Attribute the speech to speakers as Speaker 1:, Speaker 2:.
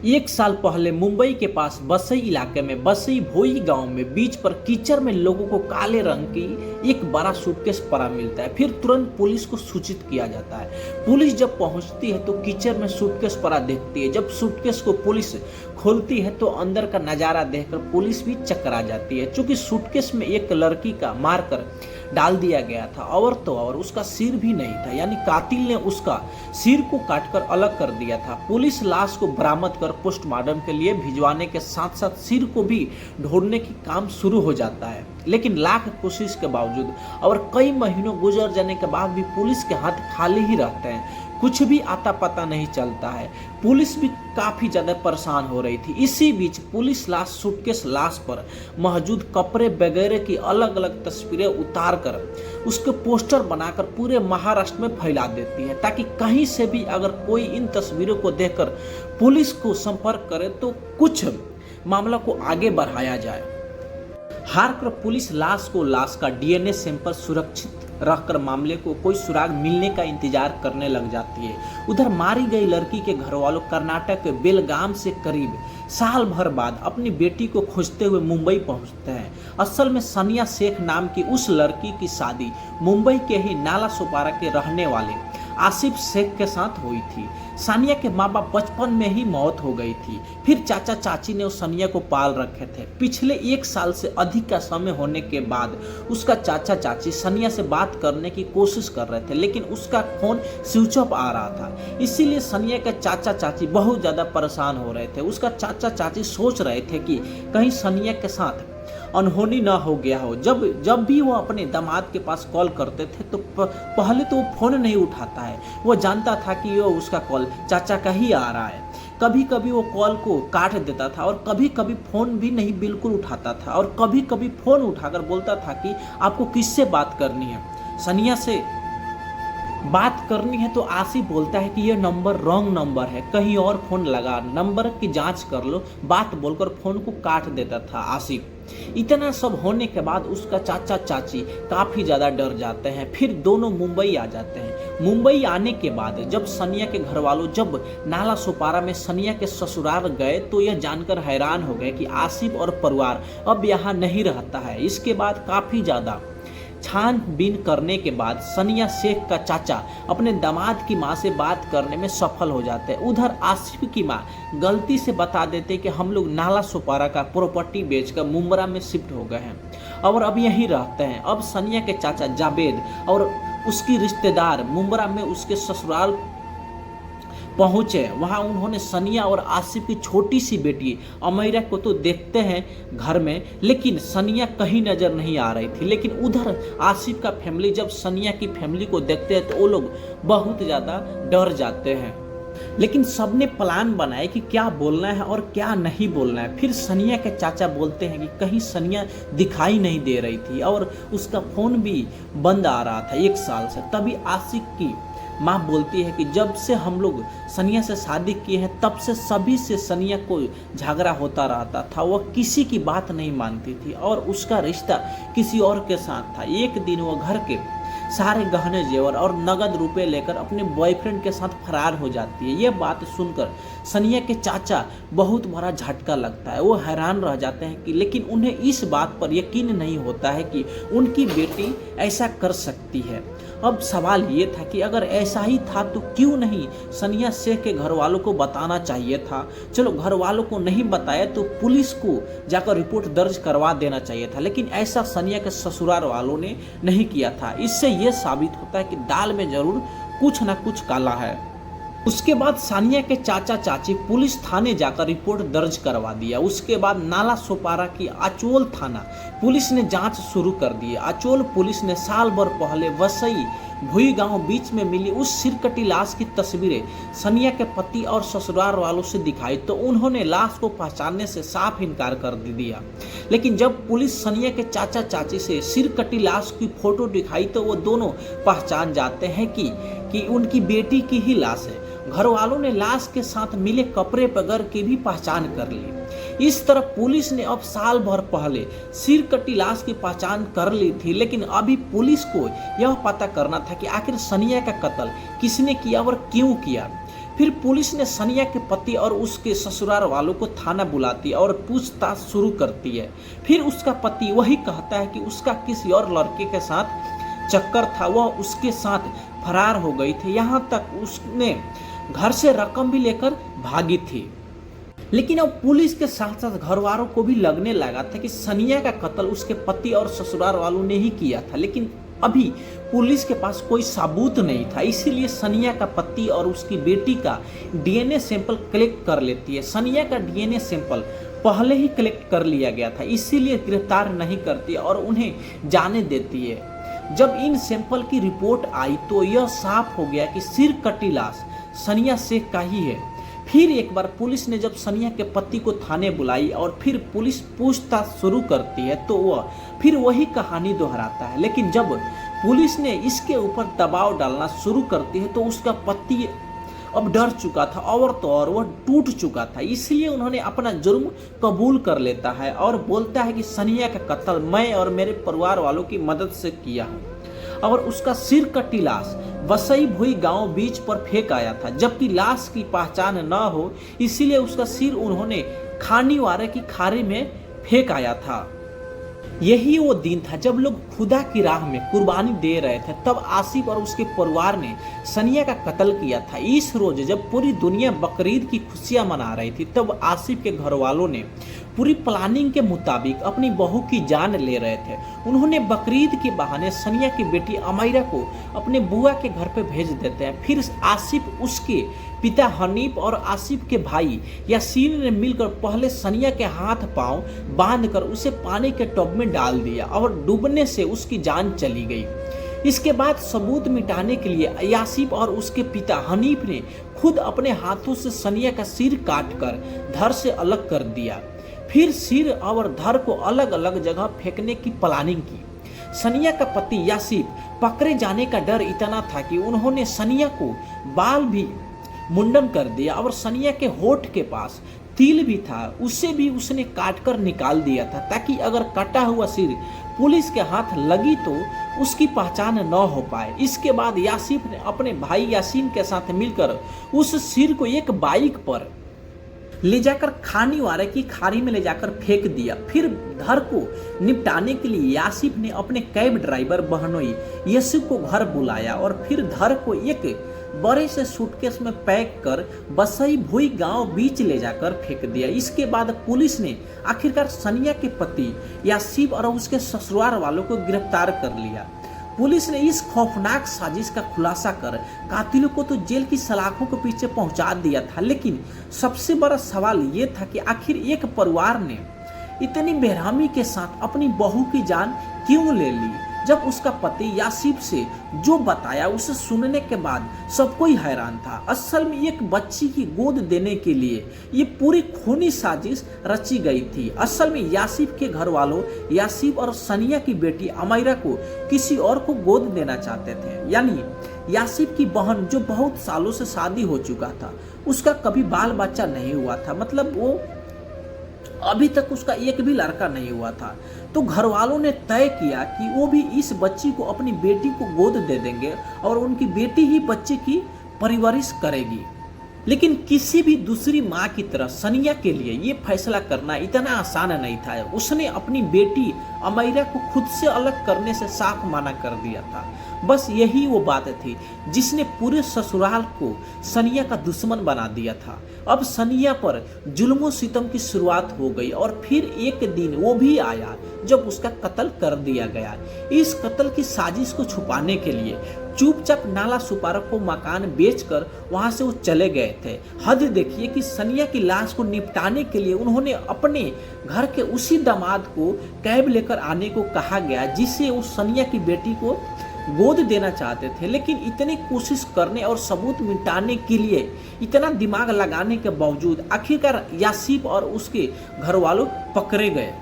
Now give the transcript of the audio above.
Speaker 1: एक साल पहले मुंबई के पास बसई इलाके में बसई भोई गांव में बीच पर कीचड़ में लोगों को काले रंग की एक बड़ा सूटकेस पड़ा मिलता है। फिर तुरंत पुलिस को सूचित किया जाता है। पुलिस जब पहुंचती है तो कीचड़ में सूटकेस पड़ा देखती है। जब सूटकेस को पुलिस खोलती है तो अंदर का नजारा देखकर पुलिस भी चकरा जाती है। चूंकि सूटकेस में एक लड़की का मारकर डाल दिया गया था और तो और उसका सिर भी नहीं था, यानी कातिल ने उसका सिर को काटकर अलग कर दिया था। पुलिस लाश को बरामद कर पोस्टमार्टम के लिए भिजवाने के साथ साथ सिर को भी ढूंढने की काम शुरू हो जाता है। लेकिन लाख कोशिश के बावजूद और कई महीनों गुजर जाने के बाद भी पुलिस के हाथ खाली ही रहते हैं। कुछ भी आता पता नहीं चलता है। पुलिस भी काफी ज्यादा परेशान हो रही थी। इसी बीच पुलिस सूटकेस लाश पर मौजूद कपड़े वगैरह की अलग अलग तस्वीरें उतार कर उसके पोस्टर बनाकर पूरे महाराष्ट्र में फैला देती है, ताकि कहीं से भी अगर कोई इन तस्वीरों को देखकर पुलिस को संपर्क करे तो कुछ मामला को आगे बढ़ाया जाए। हार कर पुलिस लाश का डीएनए सैंपल सुरक्षित रखकर मामले को कोई सुराग मिलने का इंतजार करने लग जाती है। उधर मारी गई लड़की के घर वालों कर्नाटक के बेलगाम से करीब साल भर बाद अपनी बेटी को खोजते हुए मुंबई पहुंचते हैं। असल में सनिया शेख नाम की उस लड़की की शादी मुंबई के ही नाला सोपारा के रहने वाले आसिफ शेख के साथ हुई थी। सानिया के माँ बाप बचपन में ही मौत हो गई थी। फिर चाचा चाची ने उस सानिया को पाल रखे थे। पिछले एक साल से अधिक का समय होने के बाद उसका चाचा चाची सानिया से बात करने की कोशिश कर रहे थे, लेकिन उसका फोन स्विच ऑफ आ रहा था। इसीलिए सानिया के चाचा चाची बहुत ज्यादा परेशान हो रहे थे। उसका चाचा चाची सोच रहे थे कि कहीं सानिया के साथ अनहोनी ना हो गया हो। जब भी वो अपने दामाद के पास कॉल करते थे तो पहले तो वो फोन नहीं उठाता है। वो जानता था कि वो उसका कॉल चाचा का ही आ रहा है। कभी कभी वो कॉल को काट देता था और कभी कभी फोन भी नहीं बिल्कुल उठाता था, और कभी कभी फोन उठाकर बोलता था कि आपको किससे बात करनी है। सनिया से बात करनी है तो आसिफ बोलता है कि ये नंबर रॉन्ग नंबर है, कहीं और फोन लगा, नंबर की जांच कर लो, बात बोलकर फोन को काट देता था आसिफ। इतना सब होने के बाद उसका चाचा चाची काफी ज्यादा डर जाते हैं। फिर दोनों मुंबई आ जाते हैं। मुंबई आने के बाद जब सनिया के घर वालों जब नाला सोपारा में सनिया के ससुराल गए तो यह जानकर हैरान हो गए कि आसिफ और परिवार अब यहाँ नहीं रहता है। इसके बाद काफी ज्यादा छानबीन करने के बाद सनिया शेख का चाचा अपने दामाद की मां से बात करने में सफल हो जाते हैं। उधर आसिफ की मां गलती से बता देते कि हम लोग नाला सोपारा का प्रॉपर्टी बेचकर मुंबरा में शिफ्ट हो गए हैं और अब यहीं रहते हैं। अब सनिया के चाचा जावेद और उसकी रिश्तेदार मुंबरा में उसके ससुराल पहुंचे। वहां उन्होंने सनिया और आसिफ की छोटी सी बेटी अमीरा को तो देखते हैं घर में, लेकिन सनिया कहीं नजर नहीं आ रही थी। लेकिन उधर आसिफ का फैमिली जब सनिया की फैमिली को देखते हैं तो वो लोग बहुत ज्यादा डर जाते हैं। लेकिन सबने प्लान बनाए कि क्या बोलना है और क्या नहीं बोलना है। फिर सनिया के चाचा बोलते हैं कि कहीं सनिया दिखाई नहीं दे रही थी और उसका फोन भी बंद आ रहा था 1 साल से। तभी आसिफ की माँ बोलती है कि जब से हम लोग सनिया से शादी किए हैं तब से सभी से सनिया को झगड़ा होता रहता था। वह किसी की बात नहीं मानती थी और उसका रिश्ता किसी और के साथ था। एक दिन वह घर के सारे गहने जेवर और नगद रुपए लेकर अपने बॉयफ्रेंड के साथ फरार हो जाती है। यह बात सुनकर सनिया के चाचा बहुत बड़ा झटका लगता है। वो हैरान रह जाते हैं कि लेकिन उन्हें इस बात पर यकीन नहीं होता है कि उनकी बेटी ऐसा कर सकती है। अब सवाल ये था कि अगर ऐसा ही था तो क्यों नहीं सनिया शेख के घर वालों को बताना चाहिए था। चलो घर वालों को नहीं बताया तो पुलिस को जाकर रिपोर्ट दर्ज करवा देना चाहिए था, लेकिन ऐसा सनिया के ससुराल वालों ने नहीं किया था। इससे यह साबित होता है कि दाल में जरूर कुछ ना कुछ काला है। उसके बाद सानिया के चाचा चाची पुलिस थाने जाकर रिपोर्ट दर्ज करवा दिया। उसके बाद नाला सोपारा की आचोल थाना पुलिस ने जांच शुरू कर दी। आचोल पुलिस ने साल भर पहले वसई भुई गांव बीच में मिली उस सिरकटी लाश की तस्वीरें सनिया के पति और ससुराल वालों से दिखाई तो उन्होंने लाश को पहचानने से साफ इनकार कर दिया। लेकिन जब पुलिस सनिया के चाचा चाची से सिरकटी लाश की फोटो दिखाई तो वो दोनों पहचान जाते हैं कि उनकी बेटी की ही लाश है। घर वालों ने लाश के साथ मिले कपड़े पगर की भी पहचान कर ली। इस तरह पुलिस ने अब साल भर पहले सिरकटी लाश की पहचान कर ली थी, लेकिन अभी पुलिस को यह पता करना था कि आखिर सनिया का कत्ल किसने किया और क्यों किया। फिर पुलिस ने सनिया के पति और उसके ससुराल वालों को थाना बुलाती है और पूछताछ शुरू करती है। फिर उसका पति वही कहता है कि उसका किसी और लड़के के साथ चक्कर था, वह उसके साथ फरार हो गई थी, यहाँ तक उसने घर से रकम भी लेकर भागी थी। लेकिन अब पुलिस के साथ साथ घर वालों को भी लगने लगा था कि सनिया का कत्ल उसके पति और ससुराल वालों ने ही किया था, लेकिन अभी पुलिस के पास कोई सबूत नहीं था। इसीलिए सनिया का पति और उसकी बेटी का डीएनए सैंपल कलेक्ट कर लेती है। सनिया का डीएनए सैंपल पहले ही कलेक्ट कर लिया गया था, इसीलिए गिरफ्तार नहीं करती और उन्हें जाने देती है। जब इन सैंपल की रिपोर्ट आई तो यह साफ हो गया कि सिर कटी लाश सनिया शेख का ही है। फिर एक बार पुलिस ने जब सनिया के पति को थाने बुलाई और फिर पुलिस पूछताछ शुरू करती है तो वह फिर वही कहानी दोहराता है। लेकिन जब पुलिस ने इसके ऊपर दबाव डालना शुरू करती है तो उसका पति अब डर चुका था और तो और वह टूट चुका था। इसलिए उन्होंने अपना जुर्म कबूल कर लेता है और बोलता है कि सनिया का कत्ल मैं और मेरे परिवार वालों की मदद से किया हूँ। और उसका सिर कटी लाश बसई भुई गांव बीच पर फेंक आया था, जबकि लाश की पहचान न हो इसीलिए उसका सिर उन्होंने खानीवारे की खाड़ी में फेंक आया था। यही वो दिन था जब लोग खुदा की राह में कुर्बानी दे रहे थे। तब आसिफ और उसके परिवार ने सनिया का कत्ल किया था। इस रोज जब पूरी दुनिया बकरीद की खुशियां मना रही थी तब आसिफ के घर वालों ने पूरी प्लानिंग के मुताबिक अपनी बहू की जान ले रहे थे। उन्होंने बकरीद के बहाने सनिया की बेटी अमायरा को अपने बुआ के घर पे भेज देते हैं। फिर आसिफ, उसके पिता हनीफ और आसिफ के भाई यासीन ने मिलकर पहले सनिया के हाथ पांव बांधकर उसे पानी के टब में डाल दिया और डूबने से उसकी जान चली गई। इसके बाद सबूत मिटाने के लिए यासीफ और उसके पिता हनीफ ने खुद अपने हाथों से सनिया का सिर काटकर धड़ से अलग कर दिया। फिर सिर और धड़ को अलग अलग जगह फेंकने की प्लानिंग की। सनिया का पति यासीफ पकड़े जाने का डर इतना था कि उन्होंने सनिया को बाल भी मुंडन कर दिया और सनिया के होठ के पास तिल भी था, उसे भी उसने काटकर निकाल दिया था ताकि अगर कटा हुआ सिर पुलिस के हाथ लगी तो उसकी पहचान न हो पाए। इसके बाद यासीफ ने अपने भाई यासीन के साथ मिलकर उस सिर को एक बाइक पर ले जाकर खानीवारे की खाड़ी में ले जाकर फेंक दिया। फिर धड़ को निपटाने के लिए यासीफ ने अपने कैब ड्राइवर बहनोई यसु को घर बुलाया और फिर धड़ को एक बड़े से सूटकेस में पैक कर बसई भुई गांव बीच ले जाकर फेंक दिया। इसके बाद पुलिस ने आखिरकार सनिया के पति यासीफ और उसके ससुराल वालों को गिरफ्तार कर लिया। पुलिस ने इस खौफनाक साजिश का खुलासा कर कातिलों को तो जेल की सलाखों के पीछे पहुंचा दिया था, लेकिन सबसे बड़ा सवाल ये था कि आखिर एक परिवार ने इतनी बेरहमी के साथ अपनी बहू की जान क्यों ले ली। जब उसका पति यासीफ से जो बताया उसे सुनने के बाद सब कोई हैरान था। असल में एक बच्ची की गोद देने के लिए ये पूरी खूनी साजिश रची गई थी। असल में यासीफ के घर वालों यासीफ और सनिया की बेटी अमायरा को किसी और को गोद देना चाहते थे। यानी यासीफ की बहन जो बहुत सालों से शादी हो चुका था, उसका कभी बाल बच्चा नहीं हुआ था, मतलब वो अभी तक उसका एक भी लड़का नहीं हुआ था। तो घर वालों ने तय किया कि वो भी इस बच्ची को अपनी बेटी को गोद दे देंगे और उनकी बेटी ही बच्चे की परवरिश करेगी। लेकिन किसी भी दूसरी माँ की तरह सनिया के लिए ये फैसला करना इतना आसान नहीं था। उसने अपनी बेटी अमायरा को खुद से अलग करने से साफ मना कर दिया था। बस यही वो बात थी जिसने पूरे ससुराल को सनिया का दुश्मन बना दिया था। अब सनिया पर जुल्मों सितम की शुरुआत हो गई और फिर एक दिन वो भी आया जब उसका कत्ल कर दिया गया। इस कत्ल की साजिश को छुपाने के लिए चुपचाप नाला सुपारा को मकान बेचकर वहां से वो चले गए थे। हद देखिए कि सनिया की लाश को निपटाने के लिए उन्होंने अपने घर के उसी दामाद को कैब लेकर आने को कहा गया जिससे वो सनिया की बेटी को गोद देना चाहते थे। लेकिन इतनी कोशिश करने और सबूत मिटाने के लिए इतना दिमाग लगाने के बावजूद आखिरकार यासीफ और उसके घर वालों पकड़े गए।